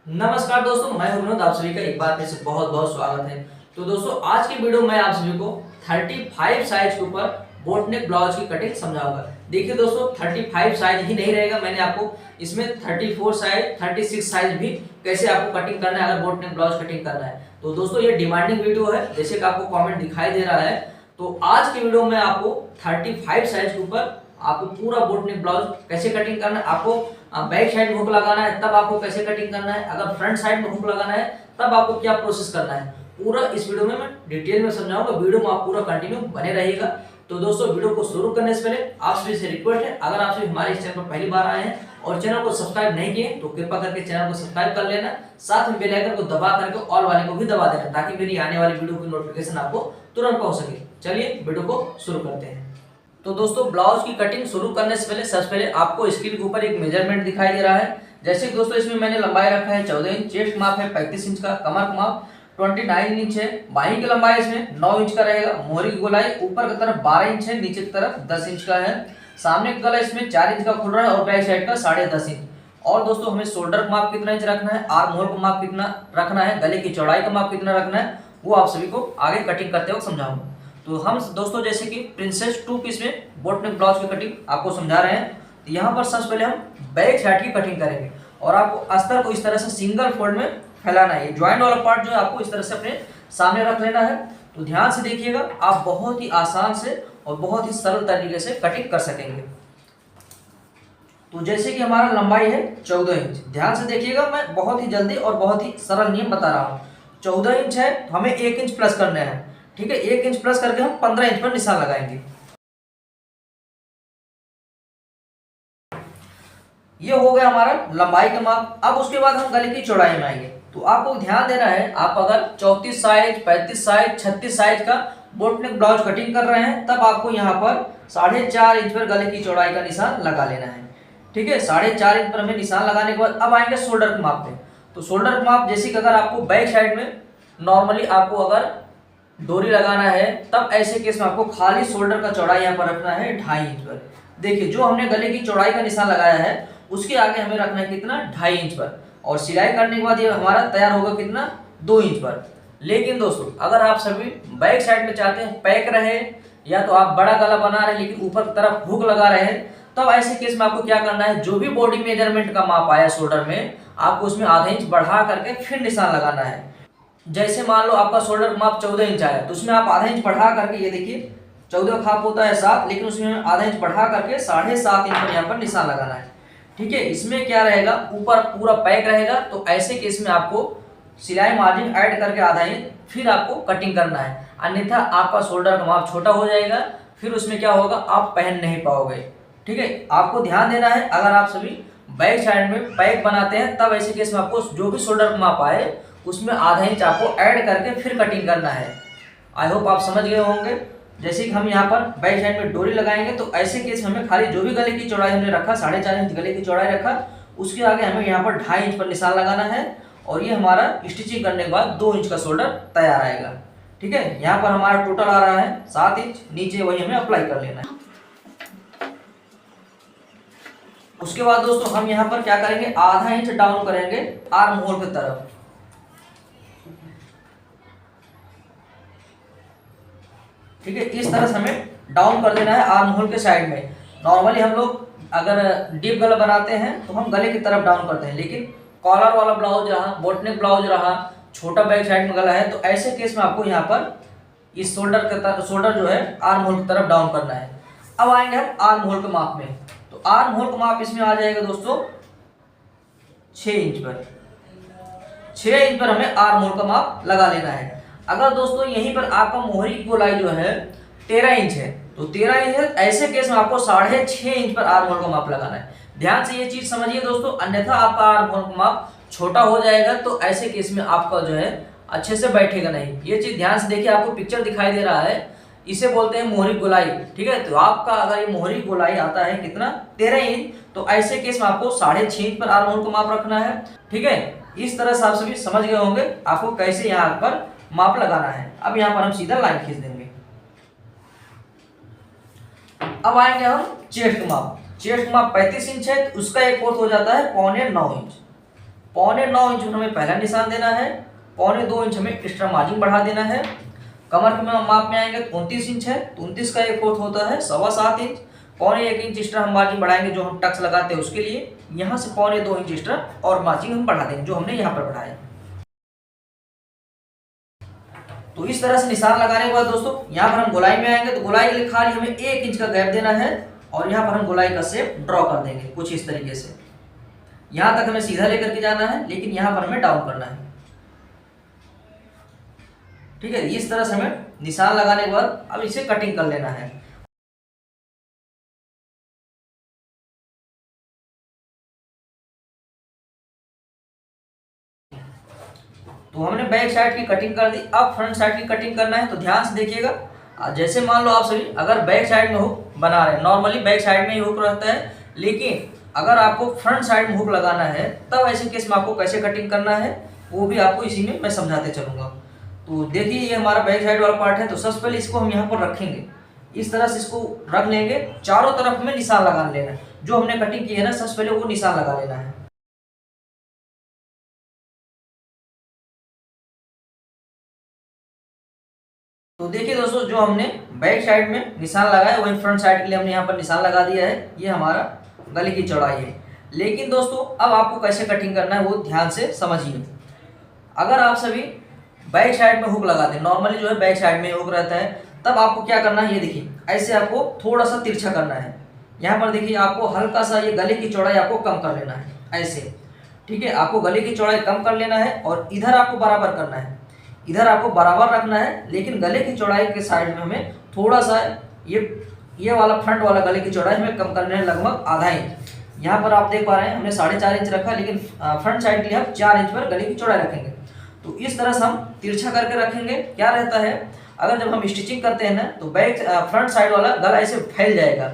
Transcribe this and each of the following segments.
नमस्कार दोस्तों, मैं हूं विनोद। आप सभी का एक बार फिर से बहुत बहुत स्वागत है। तो दोस्तों, आज की वीडियो में आप सभी को 35 साइज के ऊपर बोट नेक ब्लाउज की कटिंग समझाऊंगा। देखिए दोस्तों, 35 साइज ही नहीं रहेगा, मैंने आपको इसमें 34 साइज 36 साइज भी कैसे आपको कटिंग करना है अगर बोट नेक ब्लाउज कटिंग करना है। तो दोस्तों, ये डिमांडिंग वीडियो है, जैसे कि आपको कॉमेंट दिखाई दे रहा है। तो आज की वीडियो में आपको 35 साइज के ऊपर आपको पूरा बोट नेक ब्लाउज कैसे कटिंग करना है, आपको बैक साइड में हुक लगाना है तब आपको कैसे कटिंग करना है, अगर फ्रंट साइड में हुक लगाना है तब आपको क्या प्रोसेस करना है, पूरा इस वीडियो में मैं डिटेल में समझाऊंगा। वीडियो में आप पूरा कंटिन्यू बने रहिएगा। तो दोस्तों, वीडियो को शुरू करने से पहले आप सभी से रिक्वेस्ट है, अगर आप सभी हमारे इस चैनल पर पहली बार आए हैं और चैनल को सब्सक्राइब नहीं किए तो कृपया करके चैनल को सब्सक्राइब कर लेना, साथ में बेल आइकन को दबा करके ऑल वाले को भी दबा देना ताकि मेरी आने वाली वीडियो की नोटिफिकेशन आपको तुरंत पहुंच सके। चलिए वीडियो को शुरू करते हैं। तो दोस्तों, ब्लाउज की कटिंग शुरू करने से पहले सबसे पहले आपको स्क्रीन के ऊपर एक मेजरमेंट दिखाई दे रहा है। जैसे कि दोस्तों, इसमें मैंने लंबाई रखा है 14 इंच, चेस्ट माप है 35 इंच का, कमर का माप 29 इंच है, बाही की लंबाई इसमें 9 इंच का रहेगा, मोहरी की गोलाई ऊपर की तरफ 12 इंच है, नीचे की तरफ 10 इंच का है, सामने का गला इसमें 4 इंच का खुल रहा है और बैक साइड का 10.5 इंच। और दोस्तों, हमें शोल्डर का माप कितना इंच रखना है, आर्म होल का माप कितना रखना है, गले की चौड़ाई का माप कितना रखना है, वो आप सभी को आगे कटिंग करते वक्त समझाऊंगा। तो हम दोस्तों, जैसे कि प्रिंसेस 2 पीस में बोट नेक ब्लाउज की कटिंग आपको समझा रहे हैं। तो यहाँ पर सबसे पहले हम बैक साइड की कटिंग करेंगे और आपको अस्तर को इस तरह से सिंगल फोल्ड में फैलाना है। ज्वाइंट वाला पार्ट जो है आपको इस तरह से अपने सामने रख लेना है। तो ध्यान से देखिएगा, आप बहुत ही आसान से और बहुत ही सरल तरीके से कटिंग कर सकेंगे। तो जैसे कि हमारा लंबाई है 14 इंच, ध्यान से देखिएगा, मैं बहुत ही जल्दी और बहुत ही सरल नियम बता रहा हूँ। 14 इंच है तो हमें 1 इंच प्लस करना है, ठीक है। 1 इंच प्लस करके हम 15 इंच पर निशान लगाएंगे। ये हो गया हमारा लंबाई का माप। अब उसके बाद हम गले की चौड़ाई में आएंगे। तो आपको ध्यान देना है, आप अगर 34 साइज 35 साइज 36 साइज का बोट नेक ब्लाउज कटिंग कर रहे हैं तब आपको यहाँ पर 4.5 इंच पर गले की चौड़ाई का निशान लगा लेना है, ठीक है। 4.5 इंच पर हमें निशान लगाने के बाद अब आएंगे शोल्डर के माप पे। तो शोल्डर का माप, जैसे कि अगर आपको बैक साइड में नॉर्मली आपको अगर डोरी लगाना है तब ऐसे केस में आपको खाली शोल्डर का चौड़ाई यहाँ पर रखना है 2.5 इंच पर। देखिए, जो हमने गले की चौड़ाई का निशान लगाया है उसके आगे हमें रखना है कितना, 2.5 इंच पर। और सिलाई करने के बाद ये हमारा तैयार होगा कितना, 2 इंच पर। लेकिन दोस्तों, अगर आप सभी बैक साइड में चाहते हैं पैक रहे या तो आप बड़ा गला बना रहे हैं लेकिन ऊपर की तरफ हुक लगा रहे हैं, तब ऐसे केस में आपको क्या करना है, जो भी बॉडी मेजरमेंट का माप आया शोल्डर में, आपको उसमें आधा इंच बढ़ा करके फिर निशान लगाना है। जैसे मान लो आपका शोल्डर माप 14 इंच आया तो उसमें आप आधा इंच बढ़ा करके, ये देखिए 14 खाप होता है 7, लेकिन उसमें आधा इंच बढ़ा करके 7.5 इंच पर यहाँ पर निशान लगाना है, ठीक है। इसमें क्या रहेगा, ऊपर पूरा पैक रहेगा। तो ऐसे केस में आपको सिलाई मार्जिन ऐड करके आधा इंच फिर आपको कटिंग करना है, अन्यथा आपका शोल्डर का माप छोटा हो जाएगा, फिर उसमें क्या होगा, आप पहन नहीं पाओगे, ठीक है। आपको ध्यान देना है, अगर आप सभी बैक साइड में पैक बनाते हैं तब ऐसे केस में आपको जो भी शोल्डर का माप आए उसमें आधा इंच आपको ऐड करके फिर कटिंग करना है। आई होप आप समझ गए होंगे। जैसे कि हम यहाँ पर बैक साइड में डोरी लगाएंगे तो ऐसे केस में हमें खाली जो भी गले की चौड़ाई हमने रखा, 4.5 इंच गले की चौड़ाई रखा, उसके आगे हमें यहाँ पर 2.5 इंच पर निशान लगाना है और ये हमारा स्टिचिंग करने के बाद 2 इंच का शोल्डर तैयार आएगा, ठीक है। यहाँ पर हमारा टोटल आ रहा है 7 इंच, नीचे वही हमें अप्लाई कर लेना है। उसके बाद दोस्तों, हम यहाँ पर क्या करेंगे, आधा इंच डाउन करेंगे आर्म होल की तरफ, ठीक है। इस तरह से हमें डाउन कर देना है आर्म होल के साइड में। नॉर्मली हम लोग अगर डीप गला बनाते हैं तो हम गले की तरफ डाउन करते हैं, लेकिन कॉलर वाला ब्लाउज रहा, बोट नेक ब्लाउज रहा, छोटा बैक साइड में गला है, तो ऐसे केस में आपको यहाँ पर इस शोल्डर जो है आर्म होल की तरफ डाउन करना है। अब आएंगे हम आर्म होल के माप में। तो आर्म होल का माप इसमें आ जाएगा दोस्तों 6 इंच पर। 6 इंच पर हमें आर्म होल का माप लगा लेना है। अगर दोस्तों यहीं पर आपका मोहरी की गोलाई जो है 13 इंच है तो 13 इंच है, ऐसे केस में आपको 6.5 इंच पर आर्म होल का माप लगाना है। ध्यान से ये चीज समझिए दोस्तों, अन्यथा आपका आर्म होल का माप छोटा हो जाएगा तो ऐसे केस में आपका जो है अच्छे से बैठेगा नहीं। ये चीज ध्यान से देखिए, आपको पिक्चर दिखाई दे रहा है, इसे बोलते हैं मोहरी गोलाई, ठीक है। तो आपका अगर ये मोहरी गोलाई आता है कितना, 13 इंच, तो ऐसे केस में आपको 6.5 इंच पर आर्म होल का माप रखना है, ठीक है। इस तरह से आप सभी समझ गए होंगे आपको कैसे यहाँ पर माप लगाना है। अब यहाँ पर हम सीधा लाइन खींच देंगे। अब आएंगे हम चेस्ट का माप। चेस्ट का माप 35 इंच है तो उसका एक फोर्थ हो जाता है 8.25 इंच, 9.25 इंच हमें पहला निशान देना है, 2.25 इंच हमें एक्स्ट्रा मार्जिन बढ़ा देना है। कमर के माप में आएंगे तो 29 इंच है, तो 29 का 1/4 होता है 7.25 इंच। 1.25 इंच एक्स्ट्रा हम मार्जिन बढ़ाएंगे जो हम टक्स लगाते हैं उसके लिए। यहाँ से 1.25 इंच एक्स्ट्रा और मार्जिन हम बढ़ा देंगे जो हमने यहाँ पर बढ़ाया। तो इस तरह से निशान लगाने के बाद दोस्तों यहाँ पर हम गोलाई में आएंगे, तो गोलाई के लिए खाली हमें 1 इंच का गैप देना है और यहाँ पर हम गोलाई का शेप ड्रॉ कर देंगे कुछ इस तरीके से। यहाँ तक हमें सीधा लेकर के जाना है, लेकिन यहाँ पर हमें डाउन करना है। ठीक है, इस तरह से हमें निशान लगाने के बाद अब इसे कटिंग कर लेना है। तो हमने बैक साइड की कटिंग कर दी, अब फ्रंट साइड की कटिंग करना है। तो ध्यान से देखिएगा, जैसे मान लो आप सभी अगर बैक साइड में हुक बना रहे हैं, नॉर्मली बैक साइड में ही हुक रहता है, लेकिन अगर आपको फ्रंट साइड में हुक लगाना है तब ऐसे केस में आपको कैसे कटिंग करना है वो भी आपको इसी में मैं समझाते चलूंगा। तो देखिए ये हमारा बैक साइड वाला पार्ट है, तो सबसे पहले इसको हम यहाँ पर रखेंगे, इस तरह से इसको रख लेंगे। चारों तरफ हमें निशान लगा लेना है, जो हमने कटिंग की है ना सबसे पहले वो निशान लगा लेना है। तो देखिए दोस्तों, जो हमने बैक साइड में निशान लगाया वही फ्रंट साइड के लिए हमने यहाँ पर निशान लगा दिया है। ये हमारा गले की चौड़ाई है। लेकिन दोस्तों अब आपको कैसे कटिंग करना है वो ध्यान से समझिए। अगर आप सभी बैक साइड में हुक लगाते हैं, नॉर्मली जो है बैक साइड में हुक रहता है, तब आपको क्या करना है, ये देखिए ऐसे आपको थोड़ा सा तिरछा करना है। यहाँ पर देखिए आपको हल्का सा ये गले की चौड़ाई आपको कम कर लेना है ऐसे। ठीक है, आपको गले की चौड़ाई कम कर लेना है और इधर आपको बराबर करना है, इधर आपको बराबर रखना है, लेकिन गले की चौड़ाई के साइड में हमें थोड़ा सा ये वाला फ्रंट वाला गले की चौड़ाई हमें कम करना है, लगभग आधा इंच। यहाँ पर आप देख पा रहे हैं हमने 4.5 इंच रखा, लेकिन फ्रंट साइड के लिए हम 4 इंच पर गले की चौड़ाई रखेंगे। तो इस तरह से हम तिरछा करके रखेंगे। क्या रहता है, अगर जब हम स्टिचिंग करते हैं ना तो बैक फ्रंट साइड वाला गला ऐसे फैल जाएगा।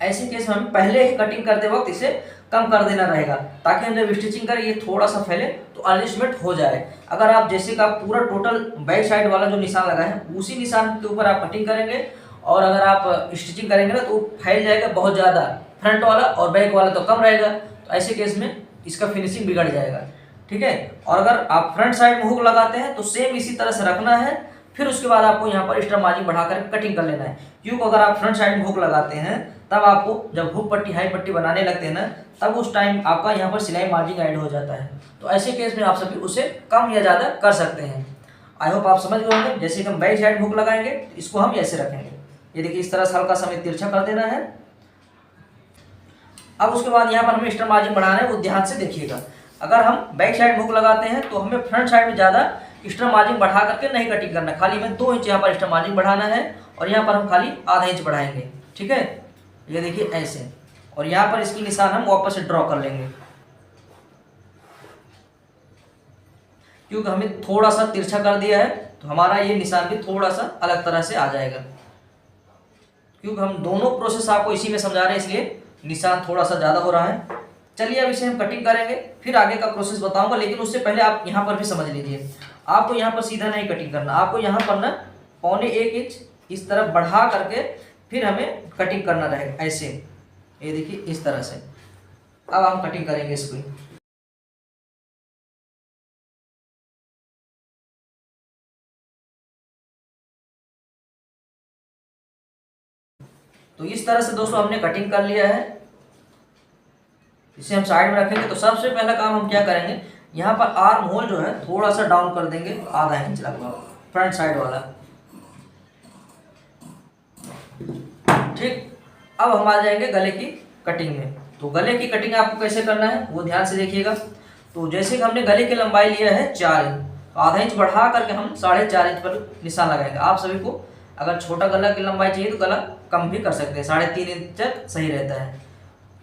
ऐसे केस में हम पहले ही कटिंग करते वक्त इसे कम कर देना रहेगा, ताकि हम जब स्टिचिंग करें ये थोड़ा सा फैले तो एडजस्टमेंट हो जाए। अगर आप जैसे कि आप पूरा टोटल बैक साइड वाला जो निशान लगा है उसी निशान के ऊपर आप कटिंग करेंगे, और अगर आप स्टिचिंग करेंगे ना तो फैल जाएगा बहुत ज़्यादा, फ्रंट वाला और बैक वाला तो कम रहेगा। तो ऐसे केस में इसका फिनिशिंग बिगड़ जाएगा। ठीक है, और अगर आप फ्रंट साइड में हुक लगाते हैं तो सेम इसी तरह से रखना है। फिर उसके बाद आपको यहाँ पर एक्स्ट्रा मार्जिन बढ़ाकर कटिंग कर लेना है, क्योंकि अगर आप फ्रंट साइड में हुक लगाते हैं तब आपको जब हुक पट्टी हाई पट्टी बनाने लगते हैं ना तब उस टाइम आपका यहाँ पर सिलाई मार्जिन ऐड हो जाता है। तो ऐसे केस में आप सभी उसे कम या ज़्यादा कर सकते हैं। आई होप आप समझ गए होंगे। जैसे कि हम बैक साइड हुक लगाएंगे तो इसको हम ऐसे रखेंगे, ये देखिए इस तरह से हल्का सा हमें तिरछा कर देना है। अब उसके बाद यहाँ पर हमें एक्स्ट्रा मार्जिन बढ़ाना है, वो ध्यान से देखिएगा। अगर हम बैक साइड हुक लगाते हैं तो हमें फ्रंट साइड में ज़्यादा एक्स्ट्रा मार्जिन बढ़ा करके नहीं कटिंग करना, खाली हमें 2 इंच यहाँ पर एक्स्ट्रा मार्जिन बढ़ाना है और यहाँ पर हम खाली आधा इंच बढ़ाएंगे। ठीक है, ये देखिए ऐसे, और यहाँ पर इसकी निशान हम वापस से ड्रॉ कर लेंगे, क्योंकि हमें थोड़ा सा तिरछा कर दिया है तो हमारा ये निशान भी थोड़ा सा अलग तरह से आ जाएगा। क्योंकि हम दोनों प्रोसेस आपको इसी में समझा रहे हैं, इसलिए निशान थोड़ा सा ज़्यादा हो रहा है। चलिए अब इसे हम कटिंग करेंगे, फिर आगे का प्रोसेस बताऊंगा। लेकिन उससे पहले आप यहाँ पर भी समझ लीजिए, आपको यहाँ पर सीधा नहीं कटिंग करना, आपको यहाँ पर ना 1.25 इंच इस तरफ बढ़ा करके फिर हमें कटिंग करना रहेगा ऐसे। ये देखिए इस तरह से। अब हम कटिंग करेंगे इसको। तो इस तरह से दोस्तों हमने कटिंग कर लिया है, इसे हम साइड में रखेंगे। तो सबसे पहला काम हम क्या करेंगे, यहाँ पर आर्म होल जो है थोड़ा सा डाउन कर देंगे, आधा इंच लगभग फ्रंट साइड वाला। ठीक, अब हम आ जाएंगे गले की कटिंग में। तो गले की कटिंग आपको कैसे करना है वो ध्यान से देखिएगा। तो जैसे कि हमने गले की लंबाई लिया है 4 इंच, तो आधा इंच बढ़ा करके हम 4.5 इंच पर निशान लगाएंगे। आप सभी को अगर छोटा गला की लंबाई चाहिए तो गला कम भी कर सकते हैं, 3.5 इंच तक सही रहता है।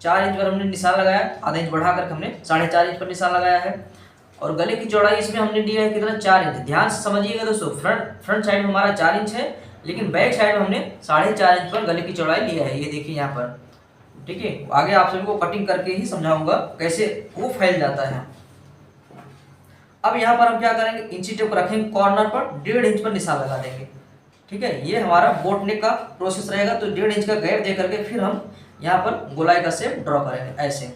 4 इंच पर हमने निशान लगाया, आधा इंच बढ़ा करके हमने 4.5 इंच पर निशान लगाया है। और गले की चौड़ाई इसमें हमने लिया है कितना, 4 इंच। ध्यान से समझिएगा दोस्तों, फ्रंट साइड में हमारा 4 इंच है, लेकिन बैक साइड में हमने 4.5 इंच पर गले की चौड़ाई लिया है। ये देखिए यहाँ पर। ठीक है, आगे आप सभी को कटिंग करके ही समझाऊंगा कैसे वो फैल जाता है। अब यहाँ पर हम क्या करेंगे, इंची टेप रखेंगे कॉर्नर पर, 1.5 इंच पर निशान लगा देंगे। ठीक है, ये हमारा बोट नेक का प्रोसेस रहेगा। तो 1.5 इंच का गैप दे करके फिर हम यहाँ पर गोलाई का शेप ड्रॉ करेंगे ऐसे।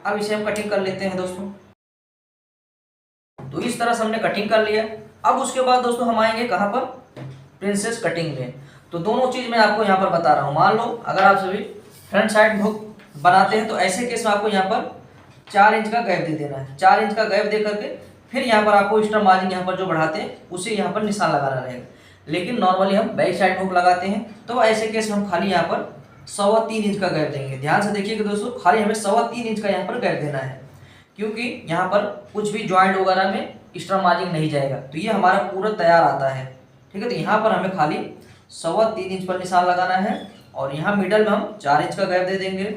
अब इसे हम कटिंग कर लेते हैं दोस्तों। तो इस तरह से हमने कटिंग कर लिया। अब उसके बाद दोस्तों हम आएंगे कहाँ पर, प्रिंसेस कटिंग में। तो दोनों चीज मैं आपको यहाँ पर बता रहा हूँ। मान लो अगर आप सभी फ्रंट साइड हुक बनाते हैं तो ऐसे केस में आपको यहाँ पर 4 इंच का गैप दे देना है। 4 इंच का गैप दे करके फिर यहाँ पर आपको एक्स्ट्रा मार्जिन यहाँ पर जो बढ़ाते हैं उसे यहाँ पर निशान लगाना रहेगा। लेकिन नॉर्मली हम बैक साइड हुक लगाते हैं तो ऐसे केस में हम खाली यहाँ पर 3.25 इंच का गैप देंगे। ध्यान से देखिएगा दोस्तों, खाली हमें 3.25 इंच का यहाँ पर गैप देना है, क्योंकि यहाँ पर कुछ भी ज्वाइंट वगैरह में एक्स्ट्रा मार्जिन नहीं जाएगा। तो ये हमारा पूरा तैयार आता है। ठीक है, तो यहाँ पर हमें खाली 3.25 इंच पर निशान लगाना है और यहाँ मिडल में हम 4 इंच का गैप दे देंगे।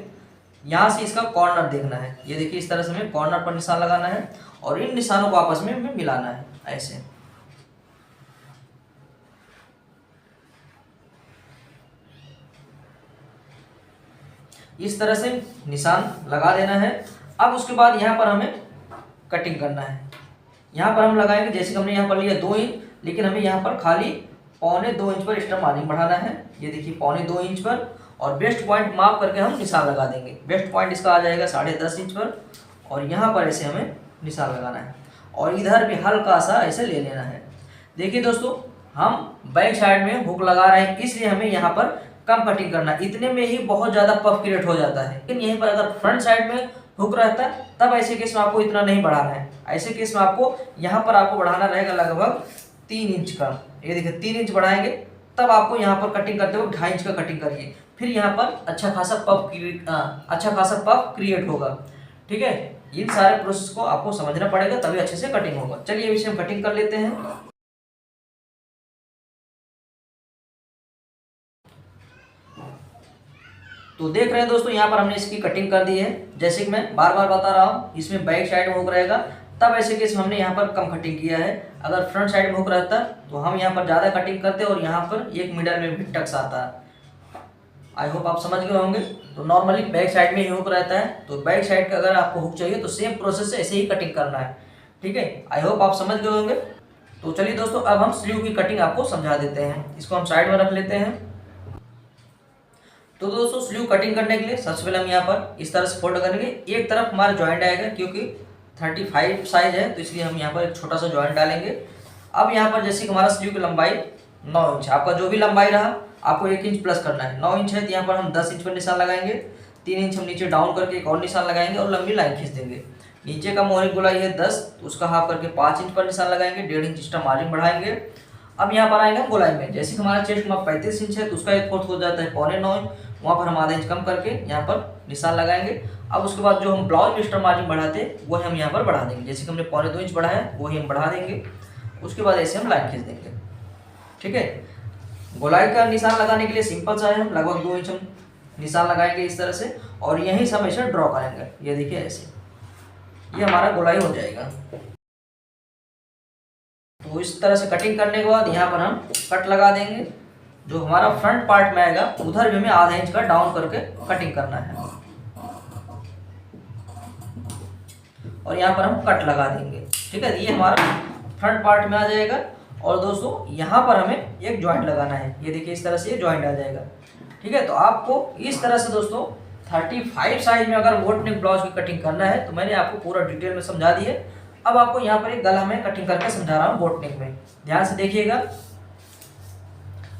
यहाँ से इसका कॉर्नर देखना है। ये देखिए इस तरह से हमें कॉर्नर पर निशान लगाना है और इन निशानों को आपस में हमें मिलाना है ऐसे। इस तरह से निशान लगा देना है। अब उसके बाद यहाँ पर हमें कटिंग करना है। यहाँ पर हम लगाएंगे, जैसे कि हमने यहाँ पर लिया 2 इंच, लेकिन हमें यहाँ पर खाली 1.25 इंच पर एक्स्ट्रा मार्जिन बढ़ाना है। ये देखिए 1.25 इंच पर, और बेस्ट पॉइंट माप करके हम निशान लगा देंगे। बेस्ट पॉइंट इसका आ जाएगा 10.5 इंच पर, और यहाँ पर ऐसे हमें निशान लगाना है और इधर भी हल्का सा ऐसे ले लेना है। देखिए दोस्तों, हम बैक साइड में हुक लगा रहे हैं इसलिए हमें यहाँ पर कम कटिंग करना है। इतने में ही बहुत ज़्यादा पफ क्रिएट हो जाता है। लेकिन यहीं पर अगर फ्रंट साइड में हुक रहता है तब ऐसे केस में आपको इतना नहीं बढ़ाना है। ऐसे केस में आपको यहाँ पर आपको बढ़ाना रहेगा लगभग 3 इंच का। ये देखिए 3 इंच बढ़ाएंगे तब आपको यहाँ पर कटिंग करते हुए 2.5 इंच का कटिंग करिए। फिर यहाँ पर अच्छा खासा पफ क्रिएट होगा। ठीक है, इन सारे प्रोसेस को आपको समझना पड़ेगा तभी अच्छे से कटिंग होगा। चलिए अभी से हम कटिंग कर लेते हैं। तो देख रहे हैं दोस्तों, यहाँ पर हमने इसकी कटिंग कर दी है। जैसे कि मैं बार बार बता रहा हूँ, इसमें बैक साइड में हुक रहेगा तब ऐसे केस में हमने यहाँ पर कम कटिंग किया है। अगर फ्रंट साइड में हुक रहता तो हम यहाँ पर ज़्यादा कटिंग करते और यहाँ पर एक मिडल में भी टक्स आता है। आई होप आप समझ गए होंगे। तो नॉर्मली बैक साइड में ही हुक रहता है, तो बैक साइड का अगर आपको हुक चाहिए तो सेम प्रोसेस से ऐसे ही कटिंग करना है। ठीक है, आई होप आप समझ गए होंगे। तो चलिए दोस्तों, अब हम स्लीव की कटिंग आपको समझा देते हैं। इसको हम साइड में रख लेते हैं। तो दोस्तों, स्लीव कटिंग करने के लिए सबसे पहले हम यहाँ पर इस तरह से फोल्ड करेंगे। एक तरफ हमारा जॉइंट आएगा, क्योंकि 35 साइज है तो इसलिए हम यहाँ पर एक छोटा सा जॉइंट डालेंगे। अब यहाँ पर जैसे कि हमारा स्लीव की लंबाई 9 इंच, आपका जो भी लंबाई रहा आपको 1 इंच प्लस करना है। 9 इंच है तो यहाँ पर हम 10 इंच पर निशान लगाएंगे। 3 इंच हम नीचे डाउन करके एक और निशान लगाएंगे और लंबी लाइन खींच देंगे। नीचे का मोहरी गोलाई है 10, तो उसका हाफ करके 5 इंच पर निशान लगाएंगे। 1.5 इंच एक्स्ट्रा मार्जिन बढ़ाएंगे। अब यहाँ पर आएंगे हम गोलाई में। जैसे कि हमारा चेस्ट माप 35 इंच है तो उसका 1/4 हो जाता है 8.25 इंच। वहाँ पर हम आधा इंच कम करके यहाँ पर निशान लगाएंगे। अब उसके बाद जो हम ब्लाउज में एक्स्ट्रा मार्जिन बढ़ाते हैं वो हम यहाँ पर बढ़ा देंगे। जैसे कि हमने 2.25 इंच बढ़ाया वही हम बढ़ा देंगे। उसके बाद ऐसे हम लाइन खींच देंगे। ठीक है, गोलाई का निशान लगाने के लिए सिंपल सा है, हम लगभग 2 इंच हम निशान लगाएंगे इस तरह से, और यहीं से हम ऐसे ड्रॉ करेंगे। ये देखिए ऐसे, ये हमारा गोलाई हो जाएगा। तो इस तरह से कटिंग करने के बाद यहाँ पर हम कट लगा देंगे। जो हमारा फ्रंट पार्ट में आएगा उधर भी हमें आधा इंच का डाउन करके कटिंग करना है, और यहाँ पर हम कट लगा देंगे। ठीक है, ये हमारा फ्रंट पार्ट में आ जाएगा। और दोस्तों, यहाँ पर हमें एक जॉइंट लगाना है। ये देखिए इस तरह से ये जॉइंट आ जाएगा। ठीक है, तो आपको इस तरह से दोस्तों 35 साइज में अगर बोट नेक ब्लाउज की कटिंग करना है तो मैंने आपको पूरा डिटेल में समझा दी है। अब आपको यहाँ पर एक गला में कटिंग करके समझा रहा हूँ बोट नेक में, ध्यान से देखिएगा।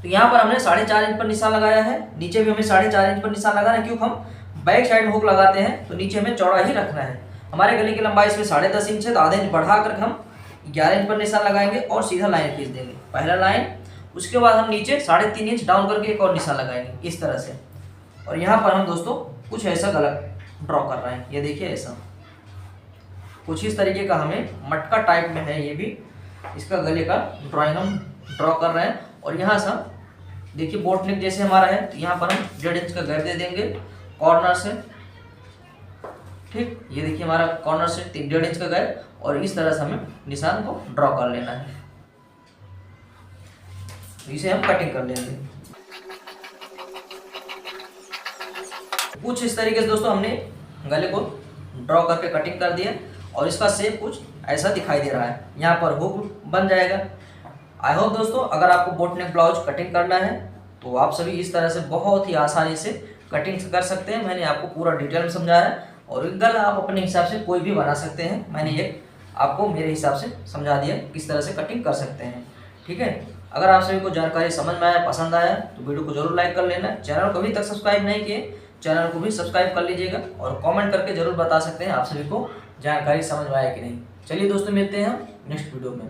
तो यहाँ पर हमने 4.5 इंच पर निशान लगाया है। नीचे भी हमें 4.5 इंच पर निशान लगाना है, क्योंकि हम बैक साइड में हुक लगाते हैं तो नीचे हमें चौड़ा ही रखना है। हमारे गले की लंबाई इसमें 10.5 इंच है, तो आधा इंच बढ़ा कर हम 11 इंच पर निशान लगाएंगे और सीधा लाइन खींच देंगे, पहला लाइन। उसके बाद हम नीचे 3.5 इंच डाउन करके एक और निशान लगाएंगे इस तरह से। और यहाँ पर हम दोस्तों कुछ ऐसा गला ड्रॉ कर रहे हैं। ये देखिए ऐसा कुछ इस तरीके का हमें मटका टाइप में है, ये भी इसका गले का ड्राइंग हम ड्रॉ कर रहे हैं। और यहाँ से देखिए बोट नेक जैसे हमारा है, तो यहाँ पर हम 1.5 इंच का गैप दे देंगे कॉर्नर से। ठीक, ये देखिए हमारा कॉर्नर से 1.5 इंच का गैप, और इस तरह से हमें निशान को ड्रॉ कर लेना है। तो इसे हम कटिंग कर लेंगे कुछ इस तरीके से। दोस्तों, हमने गले को ड्रॉ करके कटिंग कर दिया और इसका शेप कुछ ऐसा दिखाई दे रहा है। यहाँ पर हुक बन जाएगा। आई होप दोस्तों, अगर आपको बोट नेक ब्लाउज कटिंग करना है तो आप सभी इस तरह से बहुत ही आसानी से कटिंग कर सकते हैं। मैंने आपको पूरा डिटेल में समझाया है और गला आप अपने हिसाब से कोई भी बना सकते हैं। मैंने एक आपको मेरे हिसाब से समझा दिया किस तरह से कटिंग कर सकते हैं। ठीक है, अगर आप सभी को जानकारी समझ में आया, पसंद आया तो वीडियो को जरूर लाइक कर लेना। चैनल को अभी तक सब्सक्राइब नहीं किए, चैनल को भी सब्सक्राइब कर लीजिएगा और कमेंट करके जरूर बता सकते हैं आप सभी को जानकारी समझ में आया कि नहीं। चलिए दोस्तों, मिलते हैं हम नेक्स्ट वीडियो में।